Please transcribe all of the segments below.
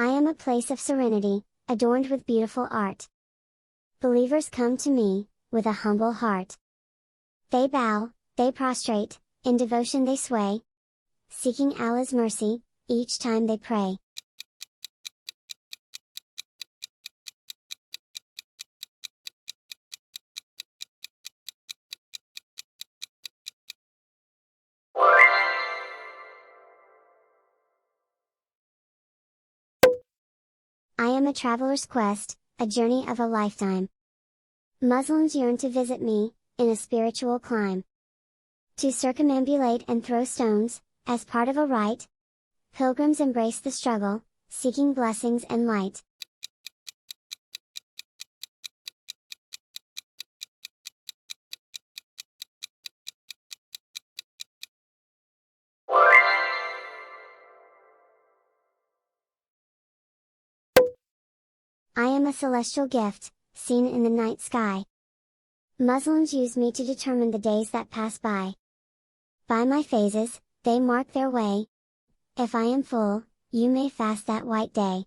I am a place of serenity, adorned with beautiful art. Believers come to me, with a humble heart. They bow, they prostrate, in devotion they sway, seeking Allah's mercy, each time they pray. I am a traveler's quest, a journey of a lifetime. Muslims yearn to visit me, in a spiritual climb. To circumambulate and throw stones, as part of a rite, pilgrims embrace the struggle, seeking blessings and light. I am a celestial gift, seen in the night sky. Muslims use me to determine the days that pass by. By my phases, they mark their way. If I am full, you may fast that white day.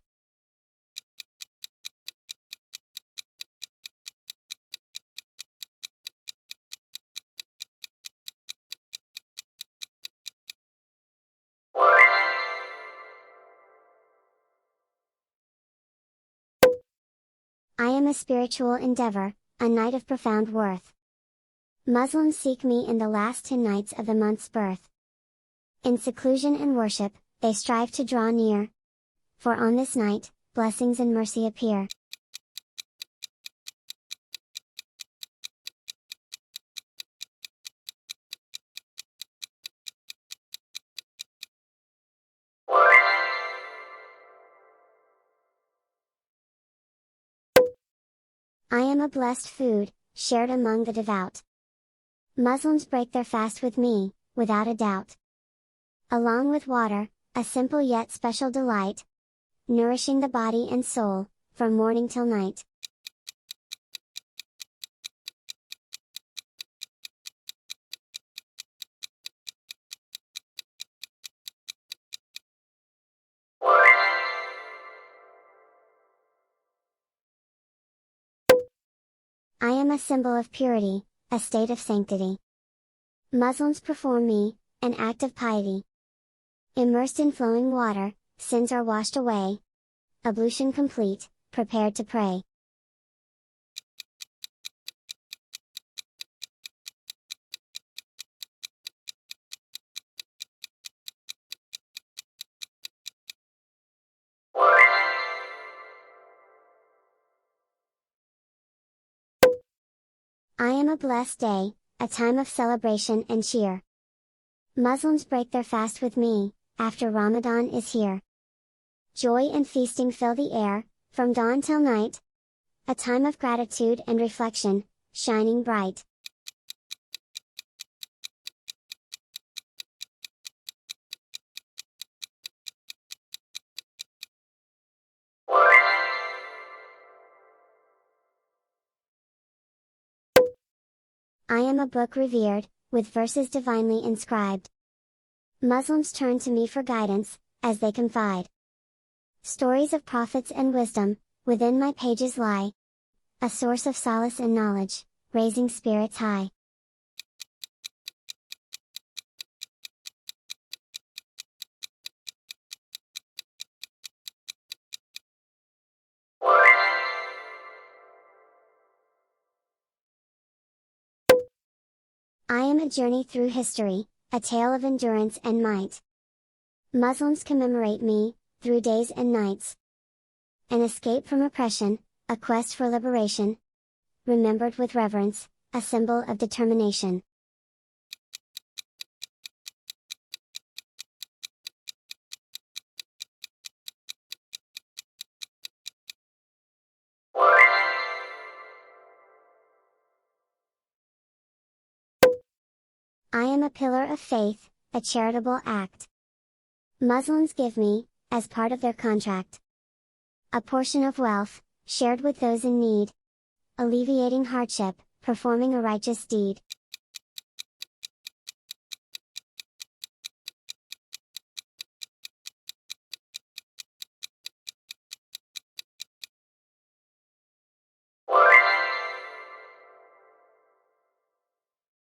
I am a spiritual endeavor, a night of profound worth. Muslims seek me in the last 10 nights of the month's birth. In seclusion and worship, they strive to draw near. For on this night, blessings and mercy appear. I am a blessed food, shared among the devout. Muslims break their fast with me, without a doubt. Along with water, a simple yet special delight, nourishing the body and soul, from morning till night. I am a symbol of purity, a state of sanctity. Muslims perform me, an act of piety. Immersed in flowing water, sins are washed away. Ablution complete, prepared to pray. I am a blessed day, a time of celebration and cheer. Muslims break their fast with me, after Ramadan is here. Joy and feasting fill the air, from dawn till night. A time of gratitude and reflection, shining bright. I am a book revered, with verses divinely inscribed. Muslims turn to me for guidance, as they confide. Stories of prophets and wisdom, within my pages lie. A source of solace and knowledge, raising spirits high. I am a journey through history, a tale of endurance and might. Muslims commemorate me, through days and nights. An escape from oppression, a quest for liberation. Remembered with reverence, a symbol of determination. I am a pillar of faith, a charitable act. Muslims give me, as part of their contract, a portion of wealth, shared with those in need. Alleviating hardship, performing a righteous deed.